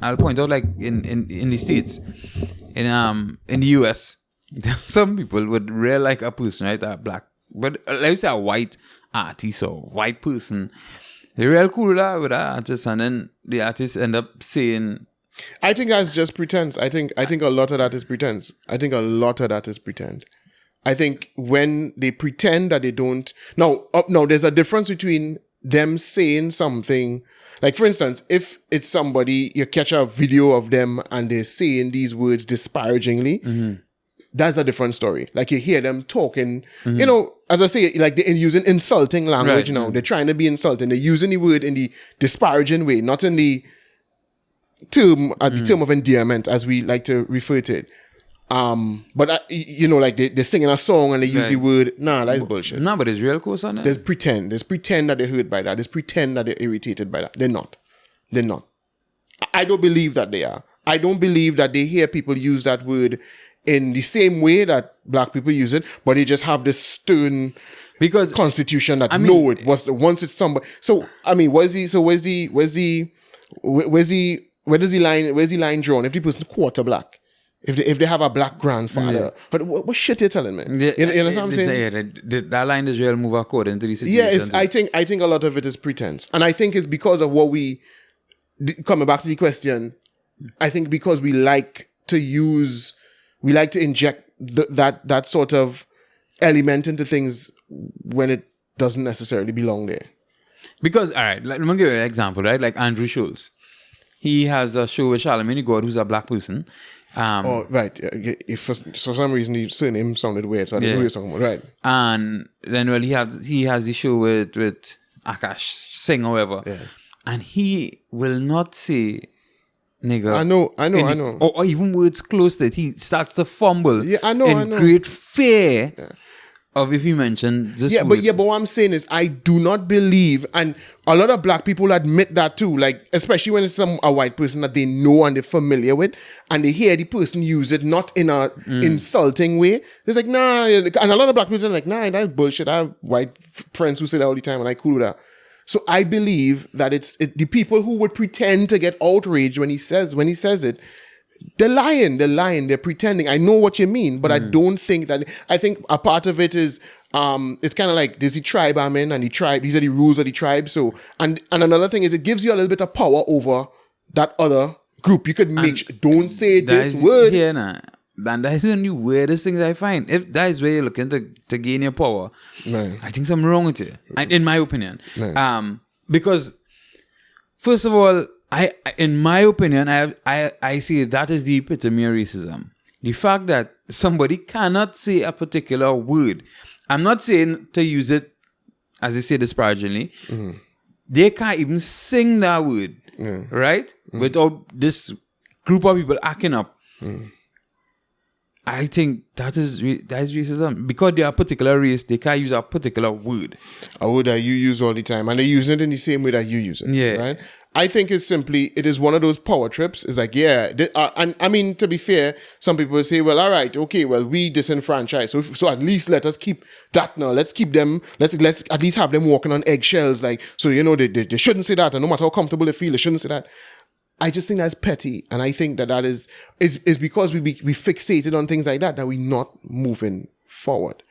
I'll point out like in the States, in the US, some people would really like a person, right? A black, but let's say a white artist or white person. They're real cool with that artist, and then the artist end up saying, I think that's just pretense. I think a lot of that is pretense. I think when they pretend that they don't. Now, there's a difference between them saying something. Like, for instance, if it's somebody, you catch a video of them and they're saying these words disparagingly, that's a different story. Like, you hear them talking, as I say, like they're using insulting language now. They're trying to be insulting. They're using the word in the disparaging way, not in the term of endearment, as we like to refer to it. But like they're singing a song and they use the word. Nah, that's bullshit. No, but it's real close on it. There's pretend that they're hurt by that. There's pretend that they're irritated by that. They're not. I don't believe that they are. I don't believe that they hear people use that word in the same way that black people use it, but they just have this stern constitution that once it's somebody. So I mean, where's the line drawn? If the person's quarter black, if they have a black grandfather, but what shit you're telling me? You know what I'm saying? That line is real move according to the situation. Yeah, I think a lot of it is pretense, and I think it's because of what we coming back to the question. I think because we like to inject that sort of element into things when it doesn't necessarily belong there. Because, all right, let me give you an example, right? Like Andrew Schultz. He has a show with Charlamagne God, who's a black person. Right. If for some reason the surname sounded weird, so I didn't know what you're talking about. Right. And then, he has the show with Akash Singh or whatever. Yeah. And he will not say nigga. I know. Or even words close to it. He starts to fumble. Yeah, I know. Great fear of if you mention this word. But what I'm saying is I do not believe, and a lot of black people admit that too, like especially when it's a white person that they know and they're familiar with, and they hear the person use it not in a insulting way. It's like, nah, and a lot of black people are like, nah, that's bullshit. I have white friends who say that all the time and I cool with that. So I believe that it's the people who would pretend to get outraged when he says it, they're lying, they're pretending. I know what you mean, but I don't think that. I think a part of it is it's kind of like there's the tribe I'm in, and the tribe, these are the rules of the tribe. So and another thing is it gives you a little bit of power over that other group. You could don't say this word. Yeah, nah. And that is one of the weirdest things I find. If that is where you're looking to gain your power, I think something wrong with it, in my opinion. Because, first of all, in my opinion, I see that is the epitome of racism. The fact that somebody cannot say a particular word. I'm not saying to use it, as they say disparagingly. They can't even sing that word, right? Without this group of people acting up. I think that is racism. Because they are a particular race, they can't use a particular word. A word that you use all the time. And they use it in the same way that you use it. Yeah. Right? I think it is one of those power trips. It's like, and I mean, to be fair, some people will say, well, all right, okay, well, we disenfranchise. So at least let us keep that now. Let's keep them, let's at least have them walking on eggshells. Like, so, they shouldn't say that. And no matter how comfortable they feel, they shouldn't say that. I just think that's petty, and I think that is because we fixated on things like that we're not moving forward.